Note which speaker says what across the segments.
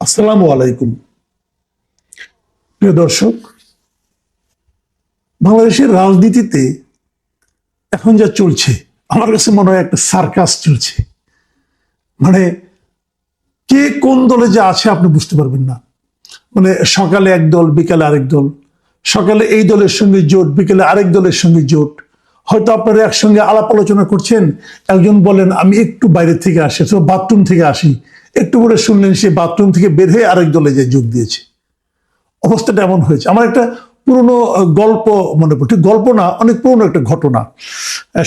Speaker 1: আসসালামু আলাইকুম। প্রিয় দর্শক, বাংলাদেশের রাজনীতিতে এখন যা চলছে আমার কাছে মনে হয় একটা সার্কাস চলছে। মানে কে কোন দলে যে আছে আপনি বুঝতে পারবেন না। মানে সকালে এক দল, বিকালে আরেক দল, সকালে এই দলের সঙ্গে জোট, বিকালে আরেক দলের সঙ্গে জোট। হয়তো আপনারা একসঙ্গে আলাপ আলোচনা করছেন, একজন বলেন আমি একটু বাইরে থেকে আসি, বাথরুম থেকে আসি, একটু করে শুনলেন সে বাথরুম থেকে বের হয়ে আরেক দলে যে যোগ দিয়েছে। অবস্থাটা এমন হয়েছে। আমার একটা পুরনো গল্প মনে পড়ছে, গল্প না, অনেক পুরনো একটা ঘটনা।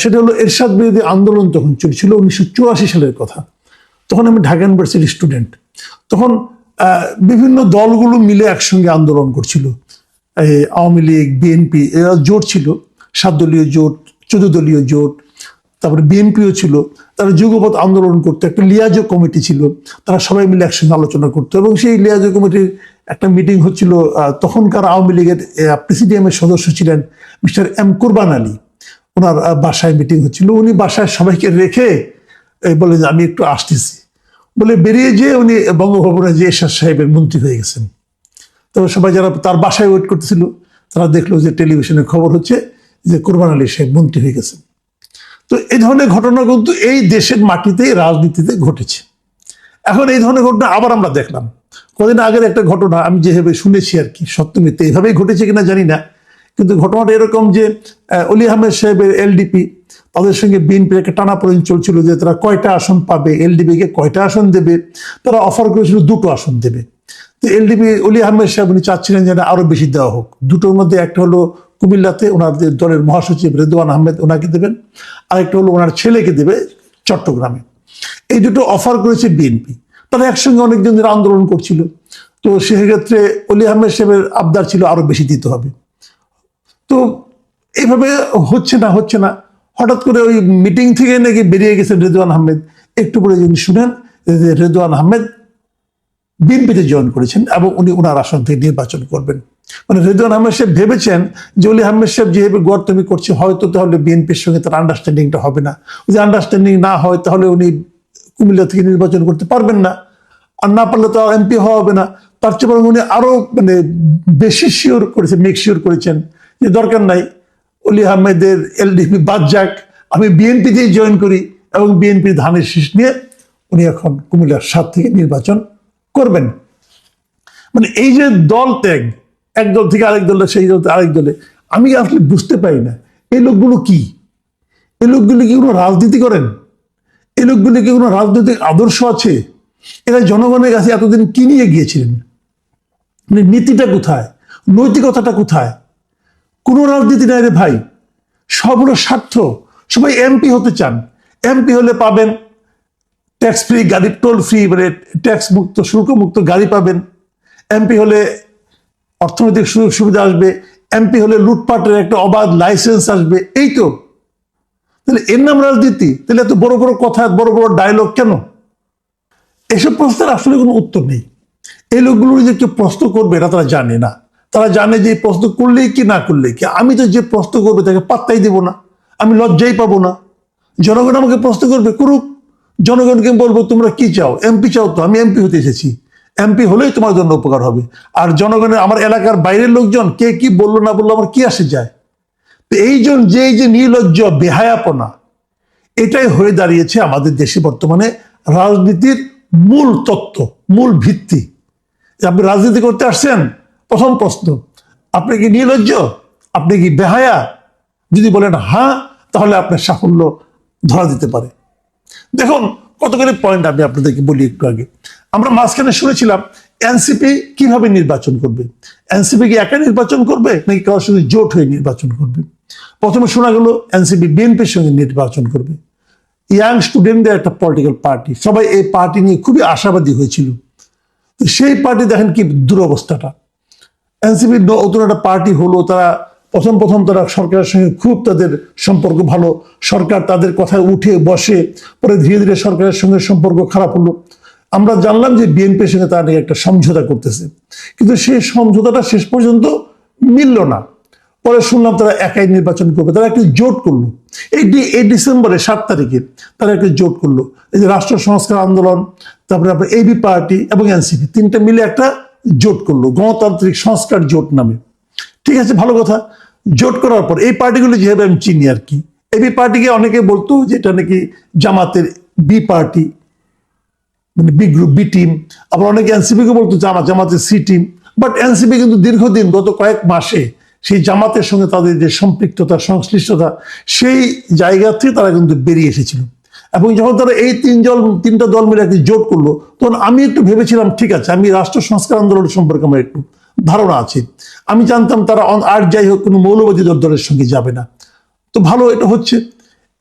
Speaker 1: সেটা হলো এরশাদ বিরোধী আন্দোলন তখন চলছিল 1984 সালের কথা। তখন আমি ঢাকা ইউনিভার্সিটির স্টুডেন্ট। তখন বিভিন্ন দলগুলো মিলে একসঙ্গে আন্দোলন করছিল। আওয়ামী লীগ, বিএনপি, এরা জোট ছিল, 7 দলীয় জোট, 14 দলীয় জোট, তারপরে বিএনপিও ছিল। তারা যুগপৎ আন্দোলন করতো, একটা লিয়াজো কমিটি ছিল, তারা সবাই মিলে একসঙ্গে আলোচনা করতো। এবং সেই লিয়াজো কমিটির একটা মিটিং হচ্ছিল, তখনকার আওয়ামী লীগের প্রেসিডিয়ামের সদস্য ছিলেন মিস্টার এম কুরবান আলী। ওনার বাসায় মিটিং হচ্ছিল। উনি বাসায় সবাইকে রেখে বলে যে আমি একটু আসতেছি বলে বেরিয়ে যেয়ে উনি বঙ্গভবনে যে এরশাদ সাহেবের মন্ত্রী হয়ে গেছেন। তো সবাই যারা তার বাসায় ওয়েট করতেছিল তারা দেখলো যে টেলিভিশনে খবর হচ্ছে যে কুরবান আলী সাহেব মন্ত্রী হয়ে গেছেন। তো এই ধরনের ঘটনা কিন্তু এই দেশের মাটিতে, রাজনীতিতে ঘটেছে। এখন এই ধরনের ঘটনা আবার আমরা দেখলাম। কদিন আগের একটা ঘটনা আমি যেভাবে শুনেছি আর কি, সত্য মিথ্যে এইভাবেই ঘটেছে কিনা জানি না, কিন্তু ঘটনাটা এরকম যে অলি আহমেদ সাহেবের এলডিপি, তাদের সঙ্গে বিএনপির একটা টানাপোড়েন চলছিল যে তারা কয়টা আসন পাবে, এলডিপিকে কয়টা আসন দেবে। তারা অফার করেছিল 2টো আসন দেবে। তো এলডিপি অলি আহমেদ সাহেব উনি চাচ্ছিলেন যে আরো বেশি দেওয়া হোক। দুটোর মধ্যে একটা হলো কুমিল্লাতে ওনাদের দলের মহাসচিব রেদওয়ান আহমেদ, ওনাকে দেবেন। আরেকটা হলো ওনার ছেলেকে দেবে চট্টগ্রামে। এই দুটো অফার করেছে বিএনপি। তারা একসঙ্গে অনেকজন ধরে আন্দোলন করছিল। তো সেক্ষেত্রে অলি আহমেদ সাহেবের আবদার ছিল আরো বেশি দিতে হবে। তো এইভাবে হচ্ছে না, হঠাৎ করে ওই মিটিং থেকে নাকি বেরিয়ে গেছেন রেদওয়ান আহমেদ। একটু পরে যদি শুনেন যে রেদওয়ান আহমেদ বিএনপিতে জয়েন করেছেন এবং উনি ওনার আসন থেকে নির্বাচন করবেন। মানে রেদওয়ান আহমেদ সাহেব ভেবেছেন যে অলি আহমেদ সাহেব যেভাবে গড়তমি করছে হয়তো তাহলে বিএনপির সঙ্গে তার আন্ডারস্ট্যান্ডিংটা হবে না। যদি আন্ডারস্ট্যান্ডিং না হয় তাহলে উনি কুমিল্লা থেকে নির্বাচন করতে পারবেন না, আর না পারলে তো এমপি হওয়া হবে না। তার চেয়ে বরং উনি আরো বেশি শিওর করেছেন, মেক শিওর করেছেন যে দরকার নাই, অলি আহমেদের এলডিপি বাদ যাক, আমি বিএনপিতেই জয়েন করি এবং বিএনপির ধানের শীষ নিয়ে উনি এখন কুমিল্লার 7 থেকে নির্বাচন করবেন। মানে এই যে দল ত্যাগ, এক দল থেকে আরেক দলে, সেই দল থেকে আরেক দলে, আমি আসলে বুঝতে পারি না এই লোকগুলো কি, এই লোকগুলি কি কোনো রাজনীতি করেন? এই লোকগুলি কি কোনো রাজনৈতিক আদর্শ আছে? এরা জনগণের কাছে এতদিন কি নিয়ে গিয়েছিলেন? মানে নীতিটা কোথায়, নৈতিকতাটা কোথায়? কোনো রাজনীতি নাই রে ভাই, সব হলো স্বার্থ। সবাই এমপি হতে চান, এমপি হলে পাবেন ট্যাক্স ফ্রি গাড়ি, টোল ফ্রি, মানে ট্যাক্স মুক্ত, শুল্ক মুক্ত গাড়ি পাবেন। এমপি হলে অর্থনৈতিক সুযোগ সুবিধা আসবে, এমপি হলে লুটপাটের একটা অবাধ লাইসেন্স আসবে। এই তো, তাহলে এর নাম রাজনীতি? তাহলে এত বড় বড় কথা, বড় বড় ডায়লগ কেন? এসব প্রশ্নের আসলে কোনো উত্তর নেই। এই লোকগুলো যে কেউ প্রশ্ন করবে এটা তারা জানে না। তারা জানে যে এই প্রশ্ন করলেই কি না করলেই কি, আমি তো যে প্রশ্ন করবে তাকে পাত্তাই দেব না, আমি লজ্জাই পাবো না। জনগণ আমাকে প্রশ্ন করবে, করুক। জনগণকে বলবো তোমরা কি চাও, এমপি চাও? তো আমি এমপি হতে এসেছি, এমপি হলেই তোমার জন্য উপকার হবে। আর জনগণের, আমার এলাকার বাইরের লোকজন কে কি বললো না বললো আমার কি আসে যায়? এইজন যে এই যে নির্লজ্জ বেহায়াপনা, এটাই হয়ে দাঁড়িয়েছে আমাদের দেশে বর্তমানে রাজনীতির মূল তত্ত্ব, মূল ভিত্তি। আপনি রাজনীতি করতে আসছেন, প্রথম প্রশ্ন, আপনি কি নির্লজ্জ, আপনি কি বেহায়া? যদি বলেন হ্যাঁ, তাহলে আপনার সাফল্য ধরা দিতে পারে। দেখুন কতগুলি পয়েন্ট আমি আপনাদেরকে বলি একটু আগে। আমরা মাঝখানে শুনেছিলাম এনসিপি কিভাবে নির্বাচন করবে। এনসিপি কি একা নির্বাচন করবে নাকি কারোর সঙ্গে জোট হয়ে নির্বাচন করবে? প্রথমে শোনা গেল এনসিপি বিএনপির সঙ্গে নির্বাচন করবে। ইয়াং স্টুডেন্টদের একটা পলিটিক্যাল পার্টি, সবাই এই পার্টি নিয়ে খুবই আশাবাদী হয়েছিল। সেই পার্টি দেখেন কি দুরবস্থাটা। এনসিপির নতুন একটা পার্টি হলো, তারা প্রথম তারা সরকারের সঙ্গে খুব তাদের সম্পর্ক ভালো, সরকার তাদের কথায় উঠে বসে, পরে ধীরে ধীরে সরকারের সঙ্গে সম্পর্ক খারাপ হলো। আমরা জানলাম যে বিএনপির সঙ্গে তারা নাকি একটা সমঝোতা করতেছে, কিন্তু সেই সমঝোতাটা শেষ পর্যন্ত মিলল না। পরে শুনলাম তারা একাই নির্বাচন করবে, তারা একটি জোট করলো। এই ডিসেম্বরে 7 তারিখে তারা একটি জোট করলো, এই যে রাষ্ট্র সংস্কার আন্দোলন, তারপরে আপনার এবি পার্টি এবং এনসিপি, তিনটা মিলে একটা জোট করলো, গণতান্ত্রিক সংস্কার জোট নামে। ঠিক আছে, ভালো কথা। জোট করার পর এই পার্টিগুলো যেভাবে আমি চিনি আর কি, এবি পার্টিকে অনেকে বলতো যে এটা নাকি জামাতের বি পার্টি, মানে বি গ্রুপ, বি টিম। আবার অনেকে এনসিপি কে বলতো জামাতের সি টিম। বাট এনসিপি কিন্তু দীর্ঘদিন, গত কয়েক মাসে সেই জামাতের সঙ্গে তাদের যে সম্পৃক্ততা, সংশ্লিষ্টতা, সেই জায়গা থেকে তারা কিন্তু বেরিয়ে এসেছিল। এবং যখন তারা এই তিনটা দল মিলে একটি জোট করলো, তখন আমি একটু ভেবেছিলাম ঠিক আছে, আমি রাষ্ট্র সংস্কার আন্দোলন সম্পর্কে আমার একটু ধারণা আছে, আমি জানতাম তারা আর যাই হোক কোনো মৌলবাদী দলের সঙ্গে যাবে না। তো ভালো, এটা হচ্ছে।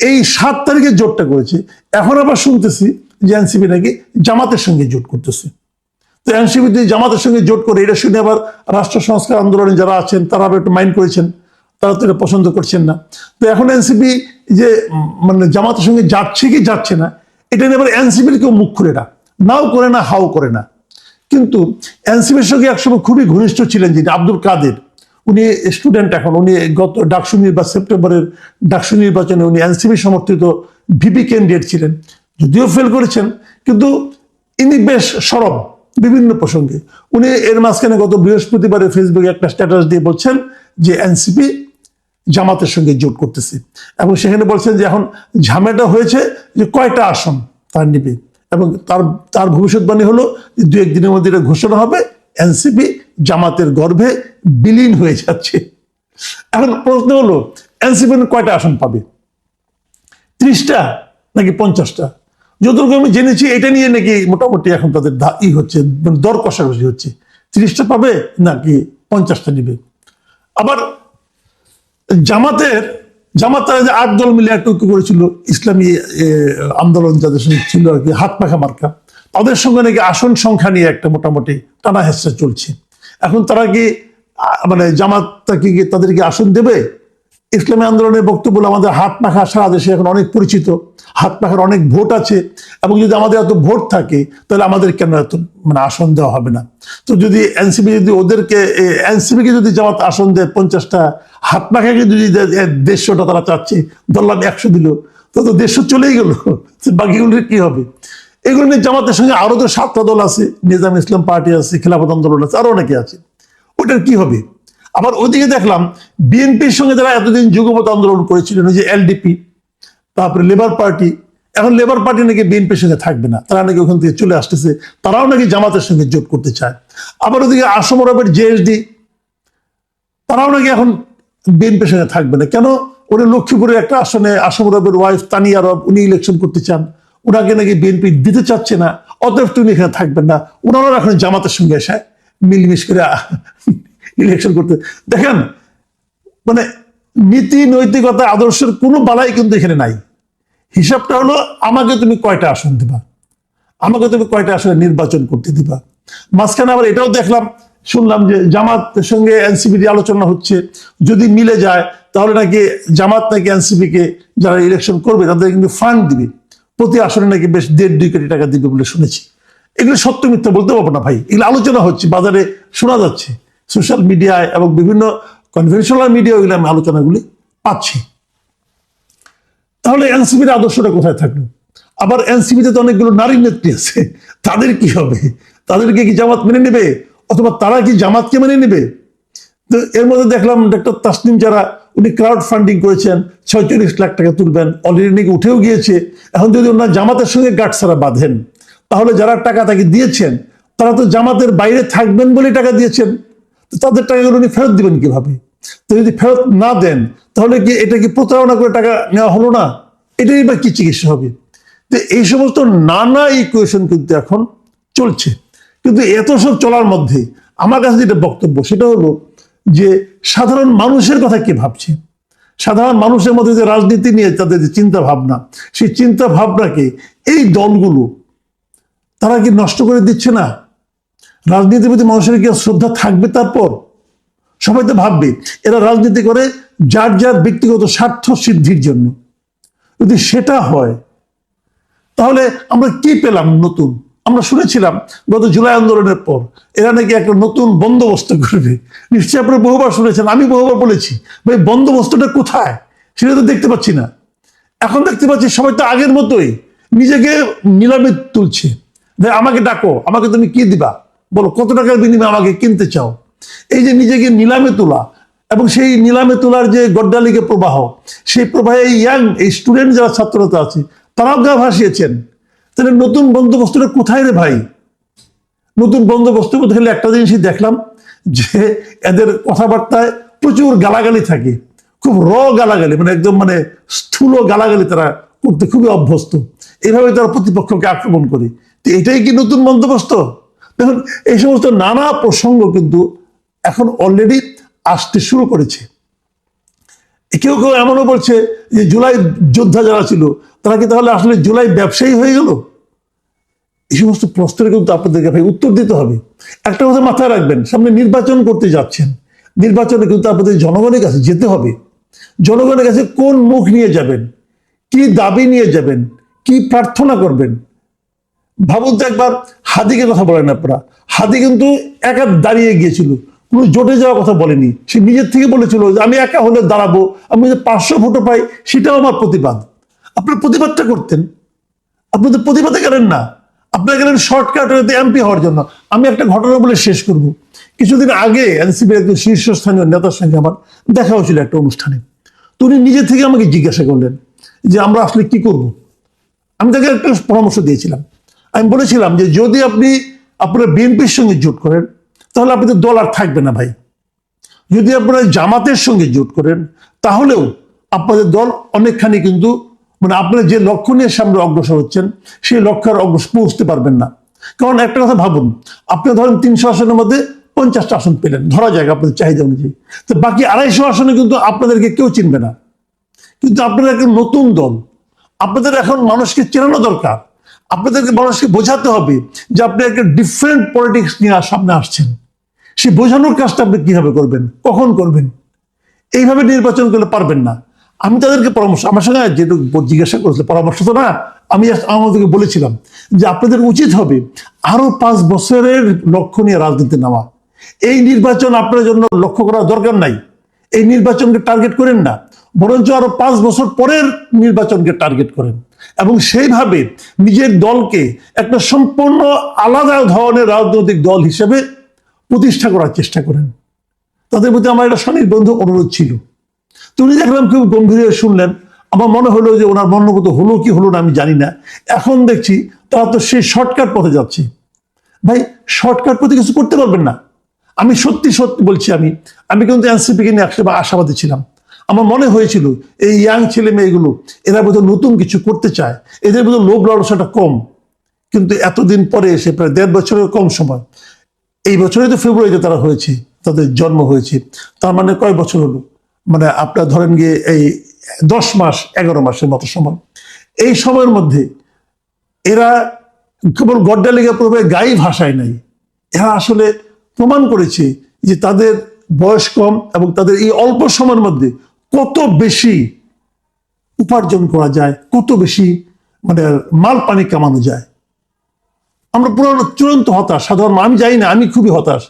Speaker 1: এই 7 তারিখে জোটটা করেছে, এখন আবার শুনতেছি যে এনসিপি নাকি জামাতের সঙ্গে জোট করতেছে। তো এনসিপি জামাতের সঙ্গে জোট করে, এটা শুনে আবার রাষ্ট্র সংস্কার আন্দোলনে যারা আছেন তারা আবার একটু মাইন্ড করেছেন, তারা তো এটা পছন্দ করছেন না। তো এখন এনসিপি যে মানে জামাতের সঙ্গে যাচ্ছে কি যাচ্ছে না, এটা নিয়ে আবার এনসিপির কেউ মুখ খুলে না, নাও করে না, হাও করে না। কিন্তু এনসিপির সঙ্গে একসময় খুবই ঘনিষ্ঠ ছিলেন যিনি, আব্দুল কাদের, উনি স্টুডেন্ট এখন, উনি গত সেপ্টেম্বরের ডাকসু নির্বাচনে উনি এনসিপি সমর্থিত ভিপি ক্যান্ডিডেট ছিলেন, যদিও ফেল করেছেন, কিন্তু ইনি বেশ সরব বিভিন্ন প্রসঙ্গে। উনি এর মাঝখানে গত বৃহস্পতিবারে ফেসবুকে একটা স্ট্যাটাস দিয়ে বলছেন যে এনসিপি জামাতের সঙ্গে জোট করতেছে, এবং সেখানে বলছেন যে এখন ঝামেলাটা হয়েছে যে কয়টা আসন তার নিবে, এবং তার ভবিষ্যৎবাণী হলো যে 2-1 দিনের মধ্যে এটা ঘোষণা হবে, এনসিপি জামাতের গর্ভে বিলীন হয়ে যাচ্ছে। এখন প্রশ্ন হলো এনসিপি কয়টা আসন পাবে, 30টা নাকি 50টা? যতটুকু আমি জেনেছি এটা নিয়ে নাকি মোটামুটি এখন তাদের হচ্ছে, দর কষাকষি হচ্ছে, 30টা পাবে নাকি 50টা নিবে। আবার জামাত তারা যে 8 দল মিলে একটা ঐক্য করেছিল, ইসলামী আন্দোলন যাদের সঙ্গে ছিল আর কি, হাত পাখা মার্কা, তাদের সঙ্গে নাকি আসন সংখ্যা নিয়ে একটা মোটামুটি টানা হেঁচড়া চলছে। এখন তারা কি মানে জামাতটা কি তাদেরকে আসন দেবে? ইসলামী আন্দোলনের বক্তব্য হলো আমাদের হাত পাখা সারা দেশে এখন অনেক পরিচিত, হাত পাখার অনেক ভোট আছে, এবং যদি আমাদের এত ভোট থাকে তাহলে আমাদের কেন এত মানে আসন দেওয়া হবে না? তো যদি এনসিপি যদি এনসিপিকে যদি জামাত আসন দেয় 50টা, হাত পাখাকে যদি 150টা তারা চাচ্ছে, ধরলাম 100 দিল, তো 150 চলেই গেল, বাকিগুলোর কি হবে? এগুলো নিয়ে জামাতের সঙ্গে আরো তো 7টা দল আছে, নিজাম ইসলাম পার্টি আছে, খেলাফত আন্দোলন আছে, আরো অনেকে আছে, ওটার কি হবে? আবার ওদিকে দেখলাম বিএনপির সঙ্গে যারা এতদিন যুগপৎ আন্দোলন করেছিলেন, যে এলডিপি, তারপরে লেবার পার্টি, এখন লেবার পার্টি নাকি বিএনপির সঙ্গে থাকবে না, তারা নাকি ওখান থেকে চলে আসতেছে, তারাও নাকি জামাতের সঙ্গে জোট করতে চায়। আবার ওদিকে আসম আরবের জেএসডি, তারাও নাকি এখন বিএনপির সঙ্গে থাকবে না। কেন? উনি লক্ষ্মীপুরের একটা আসনে আসম আরবের ওয়াইফ তানিয়া আরব, উনি ইলেকশন করতে চান, ওনাকে নাকি বিএনপি দিতে চাচ্ছে না, অতএব তুমি এখানে থাকবেন না। ওনারা এখন জামাতের সঙ্গে এসে মিলমিশ করে ইলেকশন করতে। দেখেন, মানে নীতি নৈতিকতা আদর্শের কোনো বালাই কিন্তু এখানে নাই। হিসাবটা হলো আমাকে তুমি কয়টা আসন দিবা, আমাকে তুমি কয়টা আসনে নির্বাচন করতে দিবা। মাঝখানে আবার এটাও শুনলাম যে জামাতের সঙ্গে এনসিপি আলোচনা হচ্ছে, যদি মিলে যায় তাহলে নাকি জামাত নাকি এনসিপি কে যারা ইলেকশন করবে তাদের কিন্তু ফান্ড দিবে, প্রতি আসনে নাকি বেশ 1.5-2 কোটি টাকা দিবে বলে শুনেছি। এগুলো সত্য মিথ্যা বলতে পারবো না ভাই, এগুলো আলোচনা হচ্ছে, বাজারে শোনা যাচ্ছে, সোশ্যাল মিডিয়ায় এবং বিভিন্ন কনভেনশনাল মিডিয়া, এগুলো আমি আলোচনাগুলি পাচ্ছি। তাহলে এনসিপির আদর্শটা কোথায় থাকলো? আবার এনসিপিতে তো অনেকগুলো নারী নেত্রী আছে, তাদের কি হবে? তাদেরকে কি জামাত মেনে নেবে, অথবা তারা কি জামাতকে মেনে নেবে? তো এর মধ্যে দেখলাম ডক্টর তাসনিম যারা, উনি ক্রাউড ফান্ডিং করেছেন, 46 লাখ টাকা তুলবেন, অলরেডি নাকি উঠেও গিয়েছে। এখন যদি ওনার জামাতের সঙ্গে গাঁটছাড়া বাঁধেন, তাহলে যারা টাকা তাকে দিয়েছেন তারা তো জামাতের বাইরে থাকবেন বলে টাকা দিয়েছেন, তো তাদের টাকাগুলো উনি ফেরত দিবেন কিভাবে? তো যদি ফেরত না দেন তাহলে কি এটা কি প্রতারণা করে টাকা নেওয়া হলো না? এটাই বা কি চিকিৎসা হবে? তো এই সমস্ত নানা ইকুয়েশন কিন্তু এখন চলছে। কিন্তু এত সব চলার মধ্যে আমার কাছে যেটা বক্তব্য, সেটা হলো যে সাধারণ মানুষের কথা কে ভাবছে? সাধারণ মানুষের মধ্যে যে রাজনীতি নিয়ে তাদের যে চিন্তা ভাবনা, সেই চিন্তা ভাবনাকে এই দলগুলো তারা কি নষ্ট করে দিচ্ছে না? রাজনীতির প্রতি মানুষের কি শ্রদ্ধা থাকবে? তারপর সবাই তো ভাববে এরা রাজনীতি করে যার যার ব্যক্তিগত স্বার্থ সিদ্ধির জন্য। যদি সেটা হয় তাহলে আমরা কি পেলাম নতুন? আমরা শুনেছিলাম গত জুলাই আন্দোলনের পর এরা নাকি একটা নতুন বন্দোবস্ত করবে। নিশ্চয়ই আপনারা বহুবার শুনেছেন, আমি বহুবার বলেছি ভাই বন্দোবস্তটা কোথায় সেটা তো দেখতে পাচ্ছি না। এখন দেখতে পাচ্ছি সবাই তো আগের মতোই নিজেকে নিলামে তুলছে। ভাই আমাকে ডাকো, আমাকে তুমি কি দিবা বলো, কত টাকার বিনিময়ে আমাকে কিনতে চাও। এই যে নিজেকে নিলামে তোলা এবং সেই নিলামে তোলার যে গড্ডালিকে প্রবাহ, সেই প্রবাহে এই স্টুডেন্ট যারা ছাত্রতা আছে তারাও গা ভাসিয়েছেন। তাহলে নতুন বন্দোবস্তটা কোথায় রে ভাই? নতুন বন্দোবস্ত কোথায়? একটা জিনিসই দেখলাম যে এদের কথাবার্তায় প্রচুর গালাগালি থাকে, খুব গালাগালি, মানে একদম মানে স্থূল গালাগালি তারা করতে খুবই অভ্যস্ত। এইভাবে তারা প্রতিপক্ষকে আক্রমণ করে। তো এটাই কি নতুন বন্দোবস্ত? দেখুন এই সমস্ত নানা প্রসঙ্গ কিন্তু এখন অলরেডি আসতে শুরু করেছে। কেউ কেউ এমনও বলছে যে জুলাই যোদ্ধা যারা ছিল তারা কি তাহলে আসলে জুলাই ব্যবসায়ী হয়ে গেল? এই সমস্ত প্রশ্নের কিন্তু আপনাদেরকে ভাই উত্তর দিতে হবে। একটা কথা মাথায় রাখবেন, সামনে নির্বাচন করতে যাচ্ছেন, নির্বাচনে কিন্তু আপনাদের জনগণের কাছে যেতে হবে। জনগণের কাছে কোন মুখ নিয়ে যাবেন, কি দাবি নিয়ে যাবেন, কি প্রার্থনা করবেন। ভাবুন তো একবার, হাদিকে কথা বলেন আপনারা। হাদি কিন্তু একা দাঁড়িয়ে গিয়েছিল, কোনো জোটে যাওয়ার কথা বলেনি। সে নিজের থেকে বলেছিল যে আমি একা হলে দাঁড়াবো, আমি যে 500 ভোটও পাই সেটাও আমার প্রতিবাদ। আপনার প্রতিবাদটা করতেন, আপনি তো প্রতিবাদে গেলেন না, আপনারা গেলেন শর্টকাট এমপি হওয়ার জন্য। আমি একটা ঘটনা বলে শেষ করব। কিছুদিন আগে এনসিপির একজন শীর্ষস্থানীয় নেতার সঙ্গে আমার দেখা হয়েছিল একটা অনুষ্ঠানে। তো উনি নিজে থেকে আমাকে জিজ্ঞাসা করলেন যে আমরা আসলে কি করব। আমি তাকে একটা পরামর্শ দিয়েছিলাম। আমি বলেছিলাম যে যদি আপনি আপনারা বিএনপির সঙ্গে জোট করেন তাহলে আপনাদের দল আর থাকবে না ভাই। যদি আপনারা জামাতের সঙ্গে জোট করেন তাহলেও আপনাদের দল অনেকখানি কিন্তু মানে আপনারা যে লক্ষ্য নিয়ে সামনে অগ্রসর হচ্ছেন সেই লক্ষ্যের অগ্রসর পৌঁছতে পারবেন না। কারণ একটা কথা ভাবুন, আপনি ধরেন 300 আসনের মধ্যে 50টা আসন পেলেন, ধরা যাক আপনাদের চাহিদা অনুযায়ী, তো বাকি 250 আসনে কিন্তু আপনাদেরকে কেউ চিনবে না। কিন্তু আপনারা একটা নতুন দল, আপনাদের এখন মানুষকে চেনানো দরকার। আপনাদেরকে মানুষকে বোঝাতে হবে যে আপনি একটা ডিফারেন্ট পলিটিক্স নিয়ে সামনে আসছেন। সেই বোঝানোর কাজটা আপনি কিভাবে করবেন, কখন করবেন? এইভাবে নির্বাচন করলে পারবেন না। আমি তাদেরকে পরামর্শ, আমার সঙ্গে যেটুকু জিজ্ঞাসা করেছিল, পরামর্শ তো না, আমি আমাদেরকে বলেছিলাম যে আপনাদের উচিত হবে আরো 5 বছরের লক্ষ্য নিয়ে রাজনীতি নেওয়া। এই নির্বাচন আপনার জন্য লক্ষ্য করার দরকার নাই। এই নির্বাচনকে টার্গেট করেন না, বরঞ্চ আরো 5 বছর পরের নির্বাচনকে টার্গেট করেন এবং সেইভাবে নিজের দলকে একটা সম্পূর্ণ আলাদা ধরনের রাজনৈতিক দল হিসেবে প্রতিষ্ঠা করার চেষ্টা করেন। তাদের প্রতি আমার একটা স্বনির্বন্ধ অনুরোধ ছিল। তুমি দেখলাম খুব গম্ভীর হয়ে শুনলেন। আমার মনে হলো যে ওনার মনোগত হলো কি হলো না আমি জানি না। এখন দেখছি তারা তো সেই শর্টকাট পথে যাচ্ছে। ভাই শর্টকাট পথে কিছু করতে পারবেন না। আমি সত্যি সত্যি বলছি, আমি কিন্তু এনসিপিকে নিয়ে একসময় আশাবাদী ছিলাম। আমার মনে হয়েছিল এই ইয়াং ছেলে মেয়েগুলো এরা বোধহয় নতুন কিছু করতে চায়, এদের বোধহয় লোভ লালসাটা কম। কিন্তু এতদিন পরে এসে প্রায় 1.5 বছরের কম সময়, এই বছরে তো ফেব্রুয়ারিতে তারা হয়েছে, তাদের জন্ম হয়েছে, তার মানে কয় বছর হলো, মানে আপনার ধরেন গিয়ে এই 10 মাস 11 মাসের মতো সময়। এই সময়ের মধ্যে এরা কেবল গড্ডালিকা প্রভাবে গাই ভাষায় নাই, এরা আসলে প্রমাণ করেছে যে তাদের বয়স কম এবং তাদের এই অল্প সময়ের মধ্যে কত বেশি উপার্জন করা যায়, কত বেশি মানে মাল পানি কামানো যায়। আমরা পুরো চূড়ান্ত হতাশ সাধারণ, আমি জানি না, আমি খুবই হতাশ।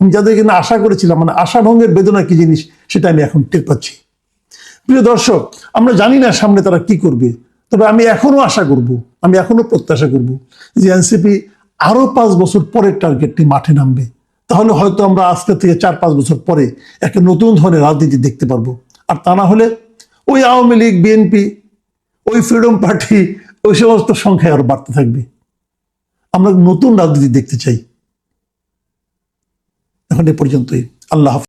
Speaker 1: আমি যাদেরকে না আশা করেছিলাম, মানে আশা ভঙ্গের বেদনা কি জিনিস সেটা আমি এখন টের পাচ্ছি। প্রিয় দর্শক, আমরা জানি না সামনে তারা কি করবে, তবে আমি এখনো আশা করব, আমি এখনো প্রত্যাশা করব যে এনসিপি আরো 5 বছর পরের টার্গেটটি মাঠে নামবে। তাহলে হয়তো আমরা আজকে থেকে 4-5 বছর পরে একটা নতুন ধরনের রাজনীতি দেখতে পারবো। আর তা না হলে ওই আওয়ামী লীগ, বিএনপি, ওই ফ্রিডম পার্টি, ওই সমস্ত সংখ্যায় আরো বাড়তে থাকবে। আমরা নতুন রাজনীতি দেখতে চাই। এখন এ পর্যন্তই। আল্লাহ হাফেজ।